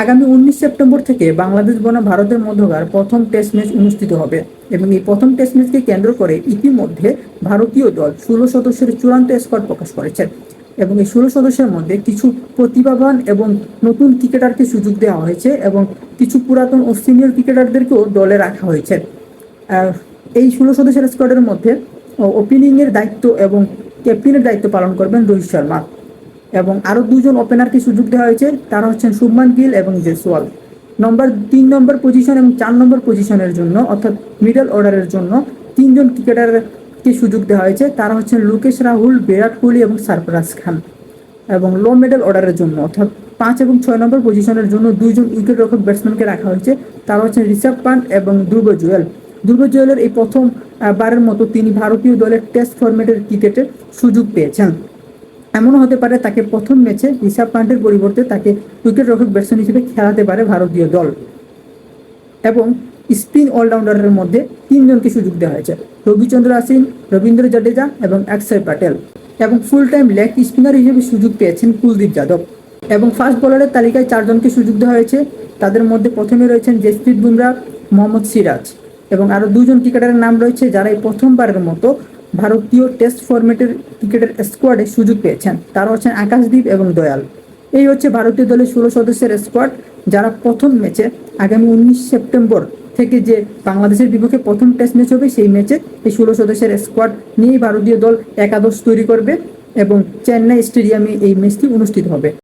আগামী 19 সেপ্টেম্বর থেকে বাংলাদেশ বনাম ভারতের মধ্যকার প্রথম টেস্ট ম্যাচ অনুষ্ঠিত হবে এবং এই প্রথম টেস্ট ম্যাচকে কেন্দ্র করে ইতিমধ্যে ভারতীয় দল 16 সদস্যের চূড়ান্ত স্কোয়াড প্রকাশ করেছে এবং এই 16 সদস্যের মধ্যে কিছু প্রতিভাবান এবং নতুন ক্রিকেটারকে সুযোগ দেওয়া হয়েছে এবং কিছু পুরাতন ও সিনিয়র ক্রিকেটারদেরকেও দলে রাখা হয়েছে। এই 16 সদস্যের স্কোয়াডের মধ্যে ওপেনিংয়ের দায়িত্ব এবং ক্যাপ্টেনের দায়িত্ব পালন করবেন রোহিত শর্মা এবং আরও দুজন ওপেনারকে সুযোগ দেওয়া হয়েছে, তারা হচ্ছেন শুভমান গিল এবং জয়সওয়াল। 3 নম্বর পজিশন এবং 4 নম্বর পজিশনের জন্য অর্থাৎ মিডল অর্ডারের জন্য 3জন ক্রিকেটারকে সুযোগ দেওয়া হয়েছে, তারা হচ্ছেন লোকেশ রাহুল, বিরাট কোহলি এবং সরফরাজ খান। এবং লো মিডল অর্ডারের জন্য অর্থাৎ 5 এবং 6 নম্বর পজিশনের জন্য 2জন উইকেট রক্ষক ব্যাটসম্যানকে রাখা হয়েছে, তারা হচ্ছেন ঋষভ পান্ট এবং ধ্রুব জুয়েল। ধ্রুব জুয়েলের এই প্রথম বারের মতো তিনি ভারতীয় দলের টেস্ট ফরম্যাটের ক্রিকেটে সুযোগ পেয়েছেন। এমনও হতে পারে তাকে প্রথম ম্যাচে ঋষভ পান্টের পরিবর্তে তাকে উইকেট রক্ষক ব্যাটসম্যান হিসেবে খেলাতে পারে ভারতীয় দল। এবং স্পিন অলরাউন্ডারের মধ্যে 3জনকে সুযোগ দেওয়া হয়েছে, রবিচন্দ্র অশ্বিন, রবীন্দ্র জাদেজা এবং অক্ষর প্যাটেল। এবং ফুল টাইম লেগ স্পিনার হিসেবে সুযোগ পেয়েছেন কুলদীপ যাদব। এবং ফাস্ট বোলারের তালিকায় 4জনকে সুযোগ দেওয়া হয়েছে, তাদের মধ্যে প্রথমে রয়েছেন জসপ্রীত বুমরা, মোহাম্মদ সিরাজ এবং আরও 2জন ক্রিকেটারের নাম রয়েছে যারা এই প্রথমবারের মতো ভারতীয় টেস্ট ফরম্যাটের ক্রিকেটের স্কোয়াডে সুযোগ পেয়েছেন, তারা হচ্ছেন আকাশদীপ এবং দয়াল। এই হচ্ছে ভারতীয় দলের 16 সদস্যের স্কোয়াড, যারা প্রথম ম্যাচে আগামী 19 সেপ্টেম্বর থেকে যে বাংলাদেশের বিপক্ষে প্রথম টেস্ট ম্যাচ হবে সেই ম্যাচে এই 16 সদস্যের স্কোয়াড নিয়েই ভারতীয় দল একাদশ তৈরি করবে এবং চেন্নাই স্টেডিয়ামে এই ম্যাচটি অনুষ্ঠিত হবে।